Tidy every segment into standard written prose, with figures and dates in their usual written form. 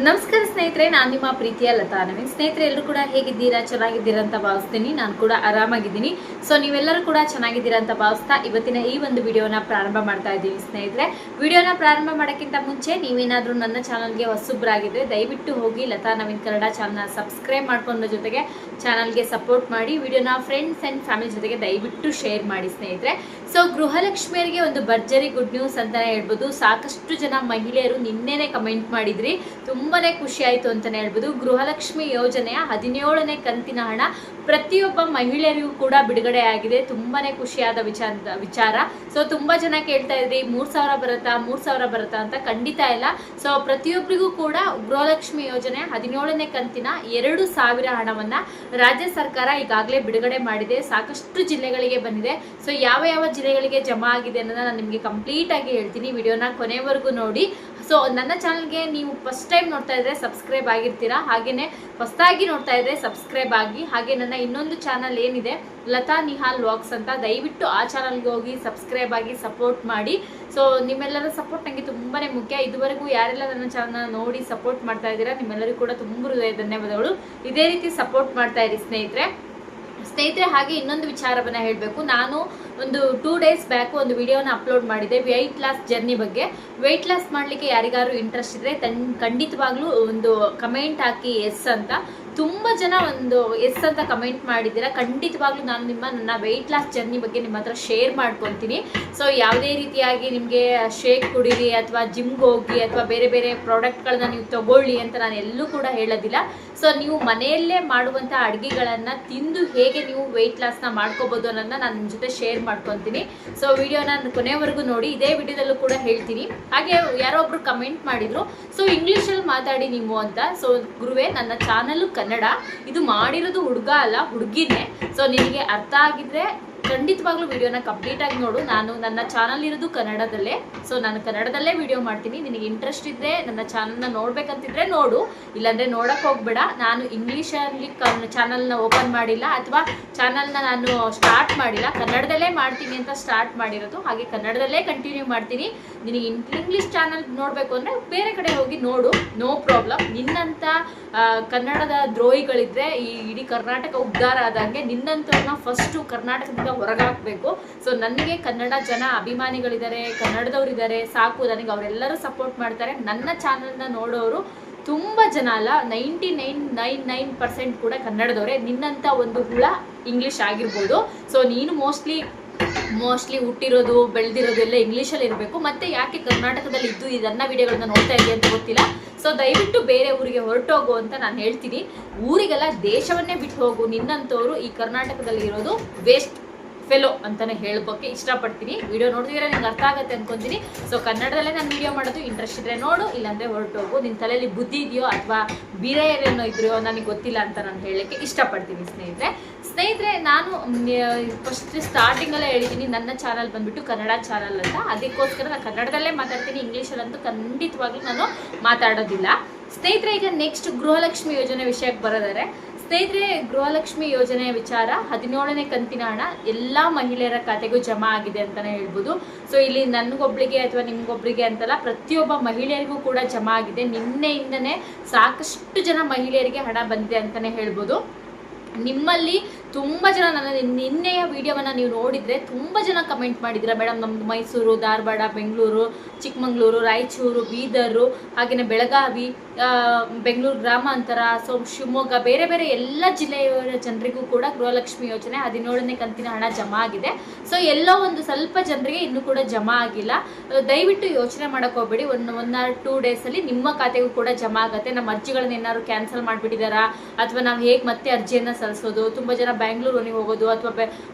ನಮಸ್ಕಾರ ಸ್ನೇಹಿತರೆ, ನಾನು ನಿಮ್ಮ ಪ್ರೀತಿಯ ಲತಾ ನವೀನ್. ಸ್ನೇಹಿತರೆ, ಎಲ್ಲರೂ ಕೂಡ ಹೇಗಿದ್ದೀರಾ? ಚೆನ್ನಾಗಿದ್ದೀರಾ ಅಂತ ಭಾವಿಸ್ತೀನಿ. ನಾನು ಕೂಡ ಆರಾಮಾಗಿದ್ದೀನಿ. ಸೊ ನೀವೆಲ್ಲರೂ ಕೂಡ ಚೆನ್ನಾಗಿದ್ದೀರಾ ಅಂತ ಭಾವಿಸ್ತಾ ಇವತ್ತಿನ ಈ ಒಂದು ವಿಡಿಯೋನ ಪ್ರಾರಂಭ ಮಾಡ್ತಾ ಇದ್ದೀವಿ. ಸ್ನೇಹಿತರೆ, ವಿಡಿಯೋನ ಪ್ರಾರಂಭ ಮಾಡೋಕ್ಕಿಂತ ಮುಂಚೆ ನೀವೇನಾದರೂ ನನ್ನ ಚಾನಲ್ಗೆ ಹೊಸಬ್ರಾಗಿದ್ದರೆ ದಯವಿಟ್ಟು ಹೋಗಿ ಲತಾ ನವೀನ್ ಕನ್ನಡ ಚಾನಲ್ನ ಸಬ್ಸ್ಕ್ರೈಬ್ ಮಾಡ್ಕೊಂಡ ಜೊತೆಗೆ ಚಾನಲ್ಗೆ ಸಪೋರ್ಟ್ ಮಾಡಿ, ವಿಡಿಯೋನ ಫ್ರೆಂಡ್ಸ್ ಆ್ಯಂಡ್ ಫ್ಯಾಮಿಲಿ ಜೊತೆಗೆ ದಯವಿಟ್ಟು ಶೇರ್ ಮಾಡಿ. ಸ್ನೇಹಿತರೆ, ಸೊ ಗೃಹಲಕ್ಷ್ಮಿಯರಿಗೆ ಒಂದು ಭರ್ಜರಿ ಗುಡ್ ನ್ಯೂಸ್ ಅಂತಾನೆ ಹೇಳ್ಬೋದು. ಸಾಕಷ್ಟು ಜನ ಮಹಿಳೆಯರು ನಿನ್ನೆನೆ ಕಮೆಂಟ್ ಮಾಡಿದ್ರಿ, ತುಂಬಾನೇ ಖುಷಿ ಆಯಿತು ಅಂತಲೇ ಹೇಳ್ಬೋದು. ಗೃಹಲಕ್ಷ್ಮಿ ಯೋಜನೆಯ 17ನೇ ಕಂತಿನ ಹಣ ಪ್ರತಿಯೊಬ್ಬ ಮಹಿಳೆಯರಿಗೂ ಕೂಡ ಬಿಡುಗಡೆ ಆಗಿದೆ. ತುಂಬಾನೇ ಖುಷಿಯಾದ ವಿಚಾರ. ಸೊ ತುಂಬಾ ಜನ ಕೇಳ್ತಾ ಇದ್ರಿ 3,000 ಬರುತ್ತಾ ಅಂತ. ಖಂಡಿತ ಇಲ್ಲ. ಸೊ ಪ್ರತಿಯೊಬ್ಬರಿಗೂ ಕೂಡ ಗೃಹಲಕ್ಷ್ಮಿ ಯೋಜನೆ 17ನೇ ಕಂತಿನ 2,000 ಹಣವನ್ನ ರಾಜ್ಯ ಸರ್ಕಾರ ಈಗಾಗಲೇ ಬಿಡುಗಡೆ ಮಾಡಿದೆ. ಸಾಕಷ್ಟು ಜಿಲ್ಲೆಗಳಿಗೆ ಬಂದಿದೆ. ಸೊ ಯಾವ ಯಾವ ಜಿಲ್ಲೆಗಳಿಗೆ ಜಮಾ ಆಗಿದೆ ಅನ್ನೋದನ್ನ ನಾನು ನಿಮಗೆ ಕಂಪ್ಲೀಟ್ ಆಗಿ ಹೇಳ್ತೀನಿ. ವಿಡಿಯೋನ ಕೊನೆವರೆಗೂ ನೋಡಿ. ಸೊ ನನ್ನ ಚಾನಲ್ಗೆ ನೀವು ಫಸ್ಟ್ ಟೈಮ್ ನೋಡ್ತಾ ಇದ್ರೆ ಸಬ್ಸ್ಕ್ರೈಬ್ ಆಗಿರ್ತೀರಾ, ಹಾಗೇನೆ ಹೊಸದಾಗಿ ನೋಡ್ತಾ ಇದ್ರೆ ಸಬ್ಸ್ಕ್ರೈಬ್ ಆಗಿ. ಹಾಗೆ ನನ್ನ ಇನ್ನೊಂದು ಚಾನಲ್ ಏನಿದೆ ಲತಾ ನಿಹಾಲ್ ವ್ಲಾಗ್ಸ್ ಅಂತ, ದಯವಿಟ್ಟು ಆ ಚಾನಲ್ಗೆ ಹೋಗಿ ಸಬ್ಸ್ಕ್ರೈಬ್ ಆಗಿ ಸಪೋರ್ಟ್ ಮಾಡಿ. ಸೊ ನಿಮ್ಮೆಲ್ಲರ ಸಪೋರ್ಟ್ ನನಗೆ ತುಂಬಾನೇ ಮುಖ್ಯ. ಇದುವರೆಗೂ ಯಾರೆಲ್ಲ ನನ್ನ ಚಾನಲ್ನ ನೋಡಿ ಸಪೋರ್ಟ್ ಮಾಡ್ತಾ ಇದ್ದೀರಾ ನಿಮ್ಮೆಲ್ಲರಿಗೂ ಕೂಡ ತುಂಬ ಹೃದಯ ಧನ್ಯವಾದಗಳು. ಇದೇ ರೀತಿ ಸಪೋರ್ಟ್ ಮಾಡ್ತಾ ಇರಿ ಸ್ನೇಹಿತರೆ. ಹಾಗೆ ಇನ್ನೊಂದು ವಿಚಾರವನ್ನ ಹೇಳಬೇಕು. ನಾನು ಒಂದು 2 ಡೇಸ್ ಬ್ಯಾಕ್ ಒಂದು ವಿಡಿಯೋನ ಅಪ್ಲೋಡ್ ಮಾಡಿದೆ ವೆಯ್ಟ್ ಲಾಸ್ ಜರ್ನಿ ಬಗ್ಗೆ. ವೆಯ್ಟ್ ಲಾಸ್ ಮಾಡಲಿಕ್ಕೆ ಯಾರಿಗಾರು ಇಂಟ್ರೆಸ್ಟ್ ಇದ್ರೆ ಖಂಡಿತವಾಗ್ಲೂ ಒಂದು ಕಮೆಂಟ್ ಹಾಕಿ ಎಸ್ ಅಂತ. ತುಂಬ ಜನ ಒಂದು ಎಸ್ ಅಂತ ಕಮೆಂಟ್ ಮಾಡಿದ್ದೀರಾ. ಖಂಡಿತವಾಗ್ಲೂ ನಾನು ನನ್ನ ವೆಯ್ಟ್ ಲಾಸ್ ಜರ್ನಿ ಬಗ್ಗೆ ನಿಮ್ಮ ಹತ್ರ ಶೇರ್ ಮಾಡ್ಕೊತೀನಿ. ಸೊ ಯಾವುದೇ ರೀತಿಯಾಗಿ ನಿಮಗೆ ಶೇಕ್ ಕುಡೀರಿ ಅಥವಾ ಜಿಮ್ಗೆ ಹೋಗಿ ಅಥವಾ ಬೇರೆ ಬೇರೆ ಪ್ರಾಡಕ್ಟ್ಗಳನ್ನ ನೀವು ತಗೊಳ್ಳಿ ಅಂತ ನಾನು ಎಲ್ಲೂ ಕೂಡ ಹೇಳೋದಿಲ್ಲ. ಸೊ ನೀವು ಮನೆಯಲ್ಲೇ ಮಾಡುವಂಥ ಅಡುಗೆಗಳನ್ನು ತಿಂದು ಹೇಗೆ ನೀವು ವೆಯ್ಟ್ ಲಾಸ್ನ ಮಾಡ್ಕೋಬೋದು ಅನ್ನೋದನ್ನ ನಾನು ನಿಮ್ಮ ಜೊತೆ ಶೇರ್ ಮಾಡ್ಕೊತೀನಿ. ಸೊ ವಿಡಿಯೋನ ಕೊನೆವರೆಗೂ ನೋಡಿ. ಇದೇ ವಿಡಿಯೋದಲ್ಲೂ ಕೂಡ ಹೇಳ್ತೀನಿ. ಹಾಗೆ ಯಾರೋ ಒಬ್ರು ಕಮೆಂಟ್ ಮಾಡಿದ್ರು, ಸೊ ಇಂಗ್ಲೀಷಲ್ಲಿ ಮಾತಾಡಿ ನೀವು ಅಂತ. ಸೊ ಗುರುವೇ, ನನ್ನ ಚಾನಲ್ಲು ಕನ್ನಡ, ಇದು ಮಾಡಿರೋದು ಹುಡುಗ ಅಲ್ಲ ಹುಡುಗಿನೇ. ಸೊ ನಿನಗೆ ಅರ್ಥ ಆಗಿದ್ರೆ ಖಂಡಿತವಾಗ್ಲೂ ವಿಡಿಯೋನ ಕಂಪ್ಲೀಟ್ ಆಗಿ ನೋಡು. ನಾನು ನನ್ನ ಚಾನಲ್ ಇರೋದು ಕನ್ನಡದಲ್ಲೇ. ಸೊ ನಾನು ಕನ್ನಡದಲ್ಲೇ ವಿಡಿಯೋ ಮಾಡ್ತೀನಿ. ನಿನಗೆ ಇಂಟ್ರೆಸ್ಟ್ ಇದ್ದರೆ ನನ್ನ ಚಾನಲ್ನ ನೋಡ್ಬೇಕಂತಿದ್ರೆ ನೋಡು, ಇಲ್ಲಾಂದರೆ ನೋಡೋಕ್ಕೆ ಹೋಗ್ಬೇಡ. ನಾನು ಇಂಗ್ಲೀಷಲ್ಲಿ ಚಾನಲ್ನ ಓಪನ್ ಮಾಡಿಲ್ಲ ಅಥವಾ ಚಾನಲ್ನ ನಾನು ಸ್ಟಾರ್ಟ್ ಮಾಡಿಲ್ಲ. ಕನ್ನಡದಲ್ಲೇ ಮಾಡ್ತೀನಿ ಅಂತ ಸ್ಟಾರ್ಟ್ ಮಾಡಿರೋದು. ಹಾಗೆ ಕನ್ನಡದಲ್ಲೇ ಕಂಟಿನ್ಯೂ ಮಾಡ್ತೀನಿ. ನಿನಗೆ ಇಂಗ್ಲೀಷ್ ಚಾನಲ್ ನೋಡಬೇಕು ಅಂದರೆ ಬೇರೆ ಕಡೆ ಹೋಗಿ ನೋಡು, ನೋ ಪ್ರಾಬ್ಲಮ್. ನಿನ್ನಂಥ ಕನ್ನಡದ ದ್ರೋಹಿಗಳಿದ್ರೆ ಈ ಇಡೀ ಕರ್ನಾಟಕ ಉದ್ಧಾರ ಆದಂಗೆ ನಿನ್ನಂಥವ್ರನ್ನ ಫಸ್ಟು ಕರ್ನಾಟಕದಿಂದ ಹೊರಗಾಕಬೇಕು. ಸೊ ನನಗೆ ಕನ್ನಡ ಜನ ಅಭಿಮಾನಿಗಳಿದ್ದಾರೆ, ಕನ್ನಡದವರಿದ್ದಾರೆ, ಸಾಕು. ನನಗೆ ಅವರೆಲ್ಲರೂ ಸಪೋರ್ಟ್ ಮಾಡ್ತಾರೆ. ನನ್ನ ಚಾನಲ್ನ ನೋಡೋರು ತುಂಬ ಜನ ಅಲ್ಲ, 99.99% ಕೂಡ ಕನ್ನಡದವರೇ. ನಿನ್ನಂಥ ಒಂದು ಹುಳ ಇಂಗ್ಲೀಷ್ ಆಗಿರ್ಬೋದು. ಸೊ ನೀನು ಮೋಸ್ಟ್ಲಿ ಹುಟ್ಟಿರೋದು ಬೆಳೆದಿರೋದು ಎಲ್ಲ ಇಂಗ್ಲೀಷಲ್ಲಿ ಇರಬೇಕು. ಮತ್ತೆ ಯಾಕೆ ಕರ್ನಾಟಕದಲ್ಲಿ ಇದ್ದು ಇದನ್ನ ವಿಡಿಯೋಗಳನ್ನ ನೋಡ್ತಾ ಇದೆಯಾ ಅಂತ ಗೊತ್ತಿಲ್ಲ. ಸೊ ದಯವಿಟ್ಟು ಬೇರೆ ಊರಿಗೆ ಹೊರಟೋಗು ಅಂತ ನಾನು ಹೇಳ್ತೀನಿ. ಊರಿಗೆಲ್ಲ ದೇಶವನ್ನೇ ಬಿಟ್ಟು ಹೋಗು. ನಿನ್ನಂಥವ್ರು ಈ ಕರ್ನಾಟಕದಲ್ಲಿ ಇರೋದು ವೇಸ್ಟ್ ಫೆಲೋ ಅಂತಾನೆ ಹೇಳೋಕ್ಕೆ ಇಷ್ಟಪಡ್ತೀನಿ. ವಿಡಿಯೋ ನೋಡ್ತಿದ್ರೆ ನಿಮ್ಗೆ ಅರ್ಥ ಆಗುತ್ತೆ ಅನ್ಕೊಂತೀನಿ. ಸೊ ಕನ್ನಡದಲ್ಲೇ ನಾನು ವಿಡಿಯೋ ಮಾಡೋದು. ಇಂಟ್ರೆಸ್ಟ್ ಇದ್ರೆ ನೋಡು, ಇಲ್ಲಾಂದರೆ ಹೊರಟೋಗು. ನಿನ್ನ ತಲೆಯಲ್ಲಿ ಬುದ್ಧಿ ಇದೆಯೋ ಅಥವಾ ಬೇರೆಯೇನೋ ಇದೆಯೋ ನನಗೆ ಗೊತ್ತಿಲ್ಲ ಅಂತ ನಾನು ಹೇಳೋಕ್ಕೆ ಇಷ್ಟಪಡ್ತೀನಿ. ಸ್ನೇಹಿತರೆ, ನಾನು ಫಸ್ಟ್ ಸ್ಟಾರ್ಟಿಂಗಲ್ಲೇ ಹೇಳಿದ್ದೀನಿ ನನ್ನ ಚಾನಲ್ ಬಂದುಬಿಟ್ಟು ಕನ್ನಡ ಚಾನಲ್ ಅಂತ. ಅದಕ್ಕೋಸ್ಕರ ನಾನು ಕನ್ನಡದಲ್ಲೇ ಮಾತಾಡ್ತೀನಿ. ಇಂಗ್ಲೀಷಲ್ಲಂತೂ ಖಂಡಿತವಾಗ್ಲೂ ನಾನು ಮಾತಾಡೋದಿಲ್ಲ. ಸ್ನೇಹಿತರೆ, ಈಗ ನೆಕ್ಸ್ಟ್ ಗೃಹಲಕ್ಷ್ಮಿ ಯೋಜನೆ ವಿಷಯಕ್ಕೆ ಬರೋದಾದ್ರೆ, ಸ್ನೇಹಿತರೆ, ಗೃಹಲಕ್ಷ್ಮಿ ಯೋಜನೆಯ ವಿಚಾರ 17ನೇ ಕಂತಿನ ಹಣ ಎಲ್ಲ ಮಹಿಳೆಯರ ಖಾತೆಗೂ ಜಮಾ ಆಗಿದೆ ಅಂತಲೇ ಹೇಳ್ಬೋದು. ಸೊ ಇಲ್ಲಿ ನನಗೊಬ್ಳಿಗೆ ಅಥವಾ ನಿಮ್ಗೊಬ್ರಿಗೆ ಅಂತಲ್ಲ, ಪ್ರತಿಯೊಬ್ಬ ಮಹಿಳೆಯರಿಗೂ ಕೂಡ ಜಮಾ ಆಗಿದೆ. ನಿನ್ನೆಯಿಂದನೇ ಸಾಕಷ್ಟು ಜನ ಮಹಿಳೆಯರಿಗೆ ಹಣ ಬಂದಿದೆ ಅಂತಲೇ ಹೇಳ್ಬೋದು. ನಿಮ್ಮಲ್ಲಿ ತುಂಬ ಜನ ನನ್ನ ನಿನ್ನೆಯ ವಿಡಿಯೋವನ್ನು ನೀವು ನೋಡಿದರೆ ತುಂಬ ಜನ ಕಮೆಂಟ್ ಮಾಡಿದ್ದೀರಾ, ಮೇಡಮ್ ನಮ್ಮದು ಮೈಸೂರು, ಧಾರವಾಡ, ಬೆಂಗಳೂರು, ಚಿಕ್ಕಮಗಳೂರು, ರಾಯಚೂರು, ಬೀದರು, ಹಾಗೆಯೇ ಬೆಳಗಾವಿ, ಬೆಂಗಳೂರು ಗ್ರಾಮಾಂತರ, ಸೊ ಶಿವಮೊಗ್ಗ, ಬೇರೆ ಬೇರೆ ಎಲ್ಲ ಜಿಲ್ಲೆಯ ಜನರಿಗೂ ಕೂಡ ಗೃಹಲಕ್ಷ್ಮಿ ಯೋಜನೆ 17ನೇ ಕಂತಿನ ಹಣ ಜಮಾ ಆಗಿದೆ. ಸೊ ಎಲ್ಲೋ ಒಂದು ಸ್ವಲ್ಪ ಜನರಿಗೆ ಇನ್ನೂ ಕೂಡ ಜಮಾ ಆಗಿಲ್ಲ. ದಯವಿಟ್ಟು ಯೋಚನೆ ಮಾಡೋಕೆ ಹೋಗ್ಬೇಡಿ. ಒನ್ ಆರ್ 2 ಡೇಸಲ್ಲಿ ನಿಮ್ಮ ಖಾತೆಗೂ ಕೂಡ ಜಮಾ ಆಗುತ್ತೆ. ನಮ್ಮ ಅರ್ಜಿಗಳನ್ನ ಏನಾದ್ರು ಕ್ಯಾನ್ಸಲ್ ಮಾಡಿಬಿಟ್ಟಿದ್ದಾರಾ ಅಥವಾ ನಾವು ಹೇಗೆ ಮತ್ತೆ ಅರ್ಜಿಯನ್ನು ಸಲ್ಲಿಸೋದು, ತುಂಬ ಜನ ಬ್ಯಾಂಗ್ಳೂರಿಗೆ ಹೋಗೋದು ಅಥವಾ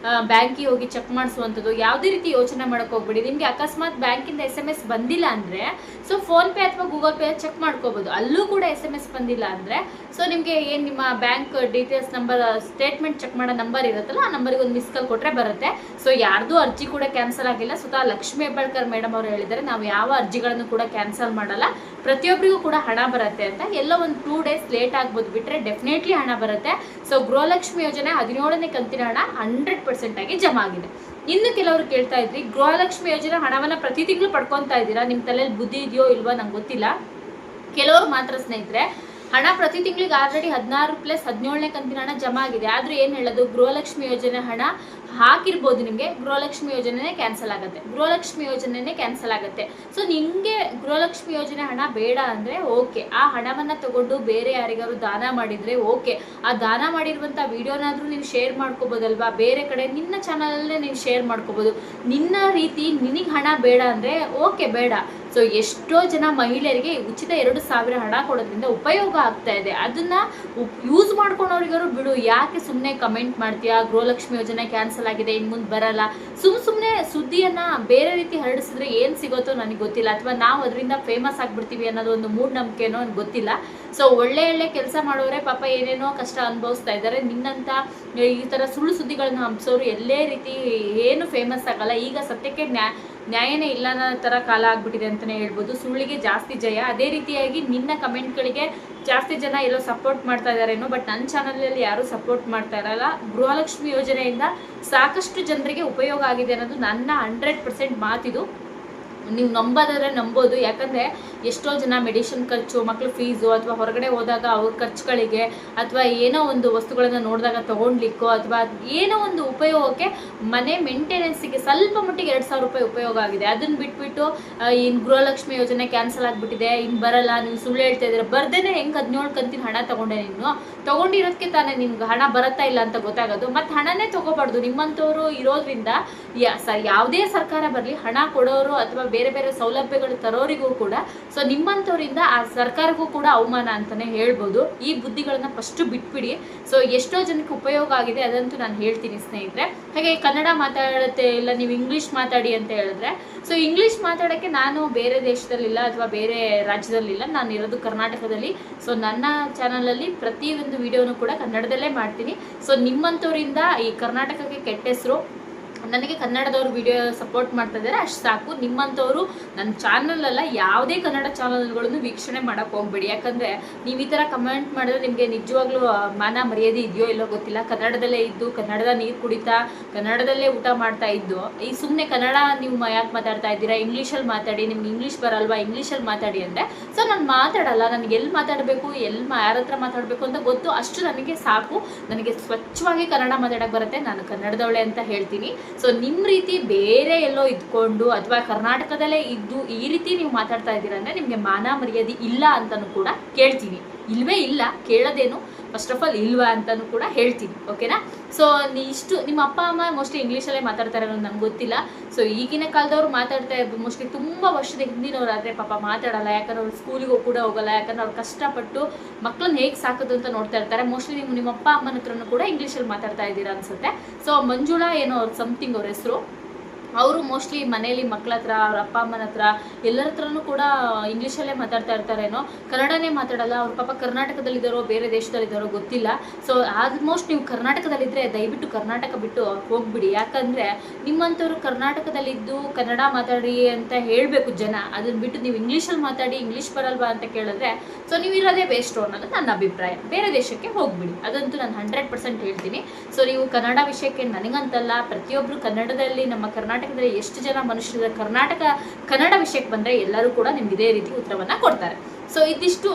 ಬ್ಯಾಂಕಿಗೆ ಹೋಗಿ ಚೆಕ್ ಮಾಡಿಸುವಂಥದ್ದು, ಯಾವುದೇ ರೀತಿ ಯೋಚನೆ ಮಾಡೋಕೆ ಹೋಗ್ಬೇಡಿ. ನಿಮಗೆ ಅಕಸ್ಮಾತ್ ಬ್ಯಾಂಕಿಂದ SMS ಬಂದಿಲ್ಲ ಅಂದರೆ ಸೊ ಫೋನ್ಪೇ ಅಥವಾ ಗೂಗಲ್ ಪೇ ಚೆಕ್ ಮಾಡ್ಕೋಬೋದು. ಅಲ್ಲೂ ಕೂಡ SMS ಬಂದಿಲ್ಲ ಅಂದರೆ ಸೊ ನಿಮಗೆ ಏನು ನಿಮ್ಮ bank details number, statement check ಮಾಡೋ ನಂಬರ್ ಇರುತ್ತಲ್ಲ, ಆ ನಂಬರಿಗೆ ಒಂದು ಮಿಸ್ ಕಾಲ್ ಕೊಟ್ಟರೆ ಬರುತ್ತೆ. ಸೊ ಯಾರ್ದು ಅರ್ಜಿ ಕೂಡ ಕ್ಯಾನ್ಸಲ್ ಆಗಿಲ್ಲ. ಸ್ವತಃ ಲಕ್ಷ್ಮೀ ಹೆಬ್ಬಾಳ್ಕರ್ ಮೇಡಮ್ ಅವರು ಹೇಳಿದ್ದಾರೆ, ನಾವು ಯಾವ ಅರ್ಜಿಗಳನ್ನು ಕೂಡ ಕ್ಯಾನ್ಸಲ್ ಮಾಡಲ್ಲ, ಪ್ರತಿಯೊಬ್ಬರಿಗೂ ಕೂಡ ಹಣ ಬರುತ್ತೆ ಅಂತ. ಎಲ್ಲ ಒಂದು 2 ಡೇಸ್ ಲೇಟ್ ಆಗ್ಬೋದು ಬಿಟ್ಟರೆ ಡೆಫಿನೆಟ್ಲಿ ಹಣ ಬರುತ್ತೆ. ಸೊ ಗೃಹಲಕ್ಷ್ಮಿ ಯೋಜನೆ 17ನೇ ಕಂತಿನ ಹಣ 100% ಆಗಿ ಜಮಾ ಆಗಿದೆ. ಇನ್ನು ಕೆಲವರು ಕೇಳ್ತಾ ಇದ್ರಿ, ಗೃಹಲಕ್ಷ್ಮಿ ಯೋಜನೆ ಹಣವನ್ನ ಪ್ರತಿ ತಿಂಗಳು ಪಡ್ಕೊತಾ ಇದ್ದೀರಾ, ನಿಮ್ಮ ತಲೆಯಲ್ಲಿ ಬುದ್ಧಿ ಇದೆಯೋ ಇಲ್ವಾ ನಂಗೆ ಗೊತ್ತಿಲ್ಲ. ಕೆಲವರು ಮಾತ್ರ ಸ್ನೇಹಿತರೆ ಹಣ ಪ್ರತಿ ತಿಂಗಳಿಗೆ ಆಲ್ರೆಡಿ 16+17ನೇ ಕಂತಿನ ಹಣ ಜಮಾ ಆಗಿದೆ. ಆದ್ರೂ ಏನ್ ಹೇಳೋದು, ಗೃಹಲಕ್ಷ್ಮಿ ಯೋಜನೆ ಹಣ ಹಾಕಿರ್ಬೋದು, ನಿಮಗೆ ಗೃಹಲಕ್ಷ್ಮಿ ಯೋಜನೆನೇ ಕ್ಯಾನ್ಸಲ್ ಆಗುತ್ತೆ, ಗೃಹಲಕ್ಷ್ಮಿ ಯೋಜನೆನೇ ಕ್ಯಾನ್ಸಲ್ ಆಗುತ್ತೆ. ಸೊ ನಿಮಗೆ ಗೃಹಲಕ್ಷ್ಮಿ ಯೋಜನೆ ಹಣ ಬೇಡ ಅಂದ್ರೆ ಓಕೆ, ಆ ಹಣವನ್ನ ತಗೊಂಡು ಬೇರೆ ಯಾರಿಗಾರು ದಾನ ಮಾಡಿದ್ರೆ ಓಕೆ, ಆ ದಾನ ಮಾಡಿರುವಂತ ವಿಡಿಯೋನಾದ್ರೂ ನೀವು ಶೇರ್ ಮಾಡ್ಕೋಬಹುದಲ್ವಾ, ಬೇರೆ ಕಡೆ ನಿನ್ನ ಚಾನಲ್ ಅಲ್ಲೇ ನೀವು ಶೇರ್ ಮಾಡ್ಕೋಬಹುದು. ನಿನ್ನ ರೀತಿ ನಿನಗೆ ಹಣ ಬೇಡ ಅಂದ್ರೆ ಓಕೆ, ಬೇಡ. ಸೊ ಎಷ್ಟೋ ಜನ ಮಹಿಳೆಯರಿಗೆ ಉಚಿತ 2,000 ಹಣ ಕೊಡೋದ್ರಿಂದ ಉಪಯೋಗ ಆಗ್ತಾ ಇದೆ. ಅದನ್ನ ಯೂಸ್ ಮಾಡ್ಕೊಂಡವ್ರಿಗಾರು ಬಿಡು, ಯಾಕೆ ಸುಮ್ಮನೆ ಕಮೆಂಟ್ ಮಾಡ್ತೀಯಾ ಗೃಹಲಕ್ಷ್ಮಿ ಯೋಜನೆ ಕ್ಯಾನ್ಸಲ್ ಆಗಿದೆ ಇನ್ ಮುಂದೆ ಬರಲ್ಲ, ಸುಮ್ಮನೆ ಸುದ್ದಿಯನ್ನ ಬೇರೆ ರೀತಿ ಹರಡಿಸಿದ್ರೆ ಏನ್ ಸಿಗುತ್ತೋ ನನಗೆ ಗೊತ್ತಿಲ್ಲ, ಅಥವಾ ನಾವು ಅದರಿಂದ ಫೇಮಸ್ ಆಗ್ಬಿಡ್ತೀವಿ ಅನ್ನೋದು ಒಂದು ಮೂಢನಂಬಿಕೆನೋ ನನಗೆ ಗೊತ್ತಿಲ್ಲ. ಸೊ ಒಳ್ಳೆ ಕೆಲಸ ಮಾಡೋರೆ ಪಾಪ ಏನೇನೋ ಕಷ್ಟ ಅನುಭವಿಸ್ತಾ ಇದ್ದಾರೆ. ನಿನ್ನಂತ ಈ ತರ ಸುಳ್ಳು ಸುದ್ದಿಗಳನ್ನ ಹಂಸೋರು ಎಲ್ಲೇ ರೀತಿ ಏನು ಫೇಮಸ್ ಆಗಲ್ಲ. ಈಗ ಸತ್ಯಕ್ಕೆ ನ್ಯಾಯನೇ ಇಲ್ಲ ಅನ್ನೋ ತರ ಕಾಲ ಆಗ್ಬಿಟ್ಟಿದೆ ಅಂತಾನೆ ಹೇಳ್ಬೋದು. ಸುಳ್ಳಿಗೆ ಜಾಸ್ತಿ ಜಯ. ಅದೇ ರೀತಿಯಾಗಿ ನಿನ್ನ ಕಮೆಂಟ್ಗಳಿಗೆ ಜಾಸ್ತಿ ಜನ ಎಲ್ಲೋ ಸಪೋರ್ಟ್ ಮಾಡ್ತಾ ಇದಾರೇನೋ, ಬಟ್ ನನ್ನ ಚಾನಲಲ್ಲಿ ಯಾರು ಸಪೋರ್ಟ್ ಮಾಡ್ತಾ ಇರಲ್ಲ. ಗೃಹಲಕ್ಷ್ಮಿ ಯೋಜನೆಯಿಂದ ಸಾಕಷ್ಟು ಜನರಿಗೆ ಉಪಯೋಗ ಆಗಿದೆ ಅನ್ನೋದು ನನ್ನ 100% ಮಾತಿದು. ನೀವು ನಂಬೋದಾದ್ರೆ ನಂಬೋದು. ಯಾಕಂದರೆ ಎಷ್ಟೋ ಜನ ಮೆಡಿಸಿನ್ ಖರ್ಚು, ಮಕ್ಕಳು ಫೀಸು, ಅಥವಾ ಹೊರಗಡೆ ಹೋದಾಗ ಅವ್ರ ಖರ್ಚುಗಳಿಗೆ, ಅಥವಾ ಏನೋ ಒಂದು ವಸ್ತುಗಳನ್ನು ನೋಡಿದಾಗ ತೊಗೊಂಡ್ಲಿಕ್ಕೋ, ಅಥವಾ ಏನೋ ಒಂದು ಉಪಯೋಗಕ್ಕೆ ಮನೆ ಮೇಂಟೆನೆನ್ಸಿಗೆ ಸ್ವಲ್ಪ ಮಟ್ಟಿಗೆ 2,000 ರೂಪಾಯಿ ಉಪಯೋಗ ಆಗಿದೆ. ಅದನ್ನು ಬಿಟ್ಬಿಟ್ಟು ಇನ್ನು ಗೃಹಲಕ್ಷ್ಮಿ ಯೋಜನೆ ಕ್ಯಾನ್ಸಲ್ ಆಗಿಬಿಟ್ಟಿದೆ, ಇನ್ನು ಬರಲ್ಲ, ನೀವು ಸುಳ್ಳು ಹೇಳ್ತಾ ಇದ್ದೀರ, ಬರ್ದೇನೆ ಹೆಂಗೆ 17 ಕಂತಿನ ಹಣ ತೊಗೊಂಡೆ, ನೀನು ತೊಗೊಂಡಿರೋದಕ್ಕೆ ತಾನೇ ನಿಮ್ಗೆ ಹಣ ಬರುತ್ತಾ ಇಲ್ಲ ಅಂತ ಗೊತ್ತಾಗೋದು. ಮತ್ತು ಹಣನೇ ತೊಗೋಬಾರ್ದು. ನಿಮ್ಮಂಥವ್ರು ಇರೋದ್ರಿಂದ ಯಾವುದೇ ಸರ್ಕಾರ ಬರಲಿ, ಹಣ ಕೊಡೋರು ಅಥವಾ ಬೇರೆ ಬೇರೆ ಸೌಲಭ್ಯಗಳು ತರೋರಿಗೂ ಕೂಡ, ಸೊ ನಿಮ್ಮಂಥವರಿಂದ ಆ ಸರ್ಕಾರಕ್ಕೂ ಕೂಡ ಅವಮಾನ ಅಂತಾನೆ ಹೇಳ್ಬೋದು. ಈ ಬುದ್ಧಿಗಳನ್ನ ಫಸ್ಟ್ ಬಿಟ್ಬಿಡಿ. ಸೊ ಎಷ್ಟೋ ಜನಕ್ಕೆ ಉಪಯೋಗ ಆಗಿದೆ, ಅದಂತೂ ನಾನು ಹೇಳ್ತೀನಿ ಸ್ನೇಹಿತರೆ. ಹಾಗೆ ಕನ್ನಡ ಮಾತಾಡುತ್ತೆ ಇಲ್ಲ, ನೀವು ಇಂಗ್ಲೀಷ್ ಮಾತಾಡಿ ಅಂತ ಹೇಳಿದ್ರೆ, ಸೊ ಇಂಗ್ಲೀಷ್ ಮಾತಾಡೋಕ್ಕೆ ನಾನು ಬೇರೆ ದೇಶದಲ್ಲಿಲ್ಲ ಅಥವಾ ಬೇರೆ ರಾಜ್ಯದಲ್ಲಿಲ್ಲ, ನಾನು ಇರೋದು ಕರ್ನಾಟಕದಲ್ಲಿ. ಸೊ ನನ್ನ ಚಾನಲಲ್ಲಿ ಪ್ರತಿಯೊಂದು ವಿಡಿಯೋನು ಕೂಡ ಕನ್ನಡದಲ್ಲೇ ಮಾಡ್ತೀನಿ. ಸೊ ನಿಮ್ಮಂಥವರಿಂದ ಈ ಕರ್ನಾಟಕಕ್ಕೆ ಕೆಟ್ಟ ಹೆಸರು, ನನಗೆ ಕನ್ನಡದವ್ರು ವಿಡಿಯೋ ಸಪೋರ್ಟ್ ಮಾಡ್ತಾ ಇದ್ದಾರೆ ಅಷ್ಟು ಸಾಕು. ನಿಮ್ಮಂಥವ್ರು ನನ್ನ ಚಾನಲ್ ಅಲ್ಲ, ಯಾವುದೇ ಕನ್ನಡ ಚಾನಲ್ಗಳನ್ನು ವೀಕ್ಷಣೆ ಮಾಡೋಕ್ಕೆ ಹೋಗ್ಬೇಡಿ. ಯಾಕಂದರೆ ನೀವು ಈ ಥರ ಕಮೆಂಟ್ ಮಾಡಿದ್ರೆ ನಿಮಗೆ ನಿಜವಾಗ್ಲೂ ಮಾನ ಮರ್ಯಾದೆ ಇದೆಯೋ ಇಲ್ಲೋ ಗೊತ್ತಿಲ್ಲ. ಕನ್ನಡದಲ್ಲೇ ಇದ್ದು, ಕನ್ನಡದ ನೀರು ಕುಡಿತಾ, ಕನ್ನಡದಲ್ಲೇ ಊಟ ಮಾಡ್ತಾ ಇದ್ದು, ಈ ಸುಮ್ಮನೆ ಕನ್ನಡ ನೀವು ಯಾಕೆ ಮಾತಾಡ್ತಾ ಇದ್ದೀರಾ, ಇಂಗ್ಲೀಷಲ್ಲಿ ಮಾತಾಡಿ, ನಿಮ್ಗೆ ಇಂಗ್ಲೀಷ್ ಬರಲ್ವಾ, ಇಂಗ್ಲೀಷಲ್ಲಿ ಮಾತಾಡಿ ಅಂದರೆ, ಸೊ ನಾನು ಮಾತಾಡಲ್ಲ. ನನಗೆ ಎಲ್ಲಿ ಮಾತಾಡಬೇಕು, ಯಾರ ಹತ್ರ ಮಾತಾಡಬೇಕು ಅಂತ ಗೊತ್ತು, ಅಷ್ಟು ನನಗೆ ಸಾಕು. ನನಗೆ ಸ್ವಚ್ಛವಾಗಿ ಕನ್ನಡ ಮಾತಾಡೋಕ್ಕೆ ಬರುತ್ತೆ, ನಾನು ಕನ್ನಡದವಳೆ ಅಂತ ಹೇಳ್ತೀನಿ. ಸೊ ನಿಮ್ಮ ರೀತಿ ಬೇರೆ ಎಲ್ಲೋ ಇದ್ಕೊಂಡು ಅಥವಾ ಕರ್ನಾಟಕದಲ್ಲೇ ಇದ್ದು ಈ ರೀತಿ ನೀವು ಮಾತಾಡ್ತಾ ಇದ್ದೀರಾ ಅಂದರೆ ನಿಮಗೆ ಮಾನ ಮರ್ಯಾದೆ ಇಲ್ಲ ಅಂತಲೂ ಕೂಡ ಕೇಳ್ತೀನಿ. ಇಲ್ವೇ ಇಲ್ಲ, ಕೇಳೋದೇನು ಫಸ್ಟ್ ಆಫ್ ಆಲ್ ಇಲ್ವಾ ಅಂತಲೂ ಕೂಡ ಹೇಳ್ತೀನಿ. ಓಕೆನಾ? ಸೊ ಇಷ್ಟು ನಿಮ್ಮ ಅಪ್ಪ ಅಮ್ಮ ಮೋಸ್ಟ್ಲಿ ಇಂಗ್ಲೀಷಲ್ಲೇ ಮಾತಾಡ್ತಾರೆ ಅನ್ನೋದು ನಂಗೆ ಗೊತ್ತಿಲ್ಲ. ಸೊ ಈಗಿನ ಕಾಲದವ್ರು ಮಾತಾಡ್ತಾ ಇರ್ಬೋದು, ಮೋಸ್ಟ್ಲಿ ತುಂಬ ವರ್ಷದ ಹಿಂದಿನವ್ರು ಆದರೆ ಪಾಪ ಮಾತಾಡಲ್ಲ. ಯಾಕಂದ್ರೆ ಅವ್ರು ಸ್ಕೂಲಿಗೂ ಕೂಡ ಹೋಗಲ್ಲ, ಯಾಕಂದ್ರೆ ಅವ್ರು ಕಷ್ಟಪಟ್ಟು ಮಕ್ಕಳನ್ನ ಹೇಗೆ ಸಾಕೋದು ಅಂತ ನೋಡ್ತಾ ಇರ್ತಾರೆ. ಮೋಸ್ಟ್ಲಿ ನಿಮ್ಮ ಅಪ್ಪ ಅಮ್ಮನ ಹತ್ರನೂ ಕೂಡ ಇಂಗ್ಲೀಷಲ್ಲಿ ಮಾತಾಡ್ತಾ ಇದ್ದೀರಾ ಅನ್ಸುತ್ತೆ. ಸೊ ಮಂಜುಳಾ ಏನೋ ಅವ್ರ ಸಮಥಿಂಗ್ ಅವ್ರ ಹೆಸರು, ಅವರು ಮೋಸ್ಟ್ಲಿ ಮನೇಲಿ ಮಕ್ಕಳ ಹತ್ರ, ಅವ್ರ ಅಪ್ಪ ಅಮ್ಮನ ಹತ್ರ ಎಲ್ಲರ ಹತ್ರನೂ ಕೂಡ ಇಂಗ್ಲೀಷಲ್ಲೇ ಮಾತಾಡ್ತಾ ಇರ್ತಾರೇನೋ, ಕನ್ನಡನೇ ಮಾತಾಡಲ್ಲ. ಅವ್ರ ಪಾಪ ಕರ್ನಾಟಕದಲ್ಲಿದ್ದಾರೋ ಬೇರೆ ದೇಶದಲ್ಲಿದ್ದಾರೋ ಗೊತ್ತಿಲ್ಲ. ಸೊ ಆಲ್ಮೋಸ್ಟ್ ನೀವು ಕರ್ನಾಟಕದಲ್ಲಿದ್ದರೆ ದಯವಿಟ್ಟು ಕರ್ನಾಟಕ ಬಿಟ್ಟು ಹೋಗ್ಬಿಡಿ. ಯಾಕಂದರೆ ನಿಮ್ಮಂಥವ್ರು ಕರ್ನಾಟಕದಲ್ಲಿದ್ದು ಕನ್ನಡ ಮಾತಾಡಿ ಅಂತ ಹೇಳಬೇಕು ಜನ, ಅದನ್ನು ಬಿಟ್ಟು ನೀವು ಇಂಗ್ಲೀಷಲ್ಲಿ ಮಾತಾಡಿ, ಇಂಗ್ಲೀಷ್ ಬರಲ್ವಾ ಅಂತ ಕೇಳಿದ್ರೆ ಸೊ ನೀವು ಇರೋದೇ ವೇಸ್ಟು ಅನ್ನೋದು ನನ್ನ ಅಭಿಪ್ರಾಯ. ಬೇರೆ ದೇಶಕ್ಕೆ ಹೋಗ್ಬಿಡಿ, ಅದಂತೂ ನಾನು 100% ಹೇಳ್ತೀನಿ. ಸೊ ನೀವು ಕನ್ನಡ ವಿಷಯಕ್ಕೆ ನನಗಂತಲ್ಲ, ಪ್ರತಿಯೊಬ್ಬರು ಕನ್ನಡದಲ್ಲಿ, ನಮ್ಮ ಕರ್ನಾಟಕದಲ್ಲಿ ಎಷ್ಟು ಜನ ಮನುಷ್ಯರ ಕನ್ನಡ ವಿಷಯಕ್ಕೆ ಬಂದರೆ ಎಲ್ಲರೂ ಕೂಡ ನಿಮ್ಗೆ ಇದೇ ರೀತಿ ಉತ್ತರವನ್ನು ಕೊಡ್ತಾರೆ. ಸೊ ಇದಿಷ್ಟು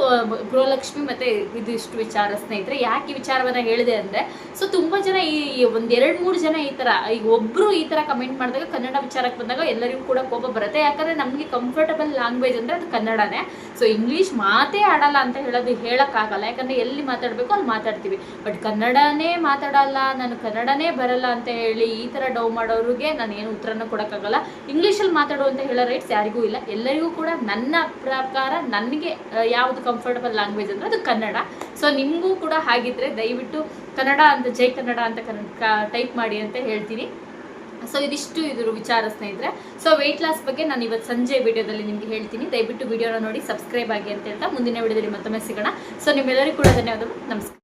ಗೃಹಲಕ್ಷ್ಮಿ ಮತ್ತು ಇದಿಷ್ಟು ವಿಚಾರ ಸ್ನೇಹಿತರೆ. ಯಾಕೆ ಈ ವಿಚಾರವನ್ನು ಹೇಳಿದೆ ಅಂದರೆ, ಸೊ ತುಂಬ ಜನ ಈ 1-2-3 ಜನ ಈ ಥರ, ಈಗ ಒಬ್ಬರು ಈ ಥರ ಕಮೆಂಟ್ ಮಾಡಿದಾಗ ಕನ್ನಡ ವಿಚಾರಕ್ಕೆ ಬಂದಾಗ ಎಲ್ಲರಿಗೂ ಕೂಡ ಕೋಪ ಬರುತ್ತೆ. ಯಾಕಂದರೆ ನಮಗೆ ಕಂಫರ್ಟಬಲ್ ಲ್ಯಾಂಗ್ವೇಜ್ ಅಂದರೆ ಅದು ಕನ್ನಡನೇ. ಸೊ ಇಂಗ್ಲೀಷ್ ಮಾತೇ ಆಡಲ್ಲ ಅಂತ ಹೇಳೋಕ್ಕಾಗಲ್ಲ. ಯಾಕಂದರೆ ಎಲ್ಲಿ ಮಾತಾಡಬೇಕು ಅಲ್ಲಿ ಮಾತಾಡ್ತೀವಿ. ಬಟ್ ಕನ್ನಡನೇ ಮಾತಾಡಲ್ಲ, ನಾನು ಕನ್ನಡನೇ ಬರಲ್ಲ ಅಂತ ಹೇಳಿ ಈ ಥರ ಡೌ ಮಾಡೋರಿಗೆ ನಾನು ಏನು ಉತ್ತರನ ಕೊಡೋಕ್ಕಾಗಲ್ಲ. ಇಂಗ್ಲೀಷಲ್ಲಿ ಮಾತಾಡು ಅಂತ ಹೇಳೋ ರೈಟ್ಸ್ ಯಾರಿಗೂ ಇಲ್ಲ. ಎಲ್ಲರಿಗೂ ಕೂಡ ನನ್ನ ಪ್ರಕಾರ ನನಗೆ ಯಾವುದು ಕಂಫರ್ಟಬಲ್ ಲ್ಯಾಂಗ್ವೇಜ್ ಅಂದರೆ ಅದು ಕನ್ನಡ. ಸೊ ನಿಮಗೂ ಕೂಡ ಹಾಗಿದ್ರೆ ದಯವಿಟ್ಟು ಕನ್ನಡ ಅಂತ, ಜೈ ಕನ್ನಡ ಅಂತ ಟೈಪ್ ಮಾಡಿ ಅಂತ ಹೇಳ್ತೀನಿ. ಸೊ ಇದಿಷ್ಟು ಇದ್ರ ವಿಚಾರ ಸ್ನೇಹಿತರೆ. ಸೊ ವೆಯ್ಟ್ ಲಾಸ್ ಬಗ್ಗೆ ನಾನು ಇವತ್ತು ಸಂಜೆ ವಿಡಿಯೋದಲ್ಲಿ ನಿಮಗೆ ಹೇಳ್ತೀನಿ. ದಯವಿಟ್ಟು ವಿಡಿಯೋನ ನೋಡಿ ಸಬ್ಸ್ಕ್ರೈಬ್ ಆಗಿ ಅಂತ ಹೇಳ್ತಾ ಮುಂದಿನ ವಿಡಿಯೋದಲ್ಲಿ ಮತ್ತೊಮ್ಮೆ ಸಿಗೋಣ. ಸೊ ನಿಮ್ಮೆಲ್ಲರಿಗೂ ಕೂಡ ಧನ್ಯವಾದಗಳು. ನಮಸ್ಕಾರ.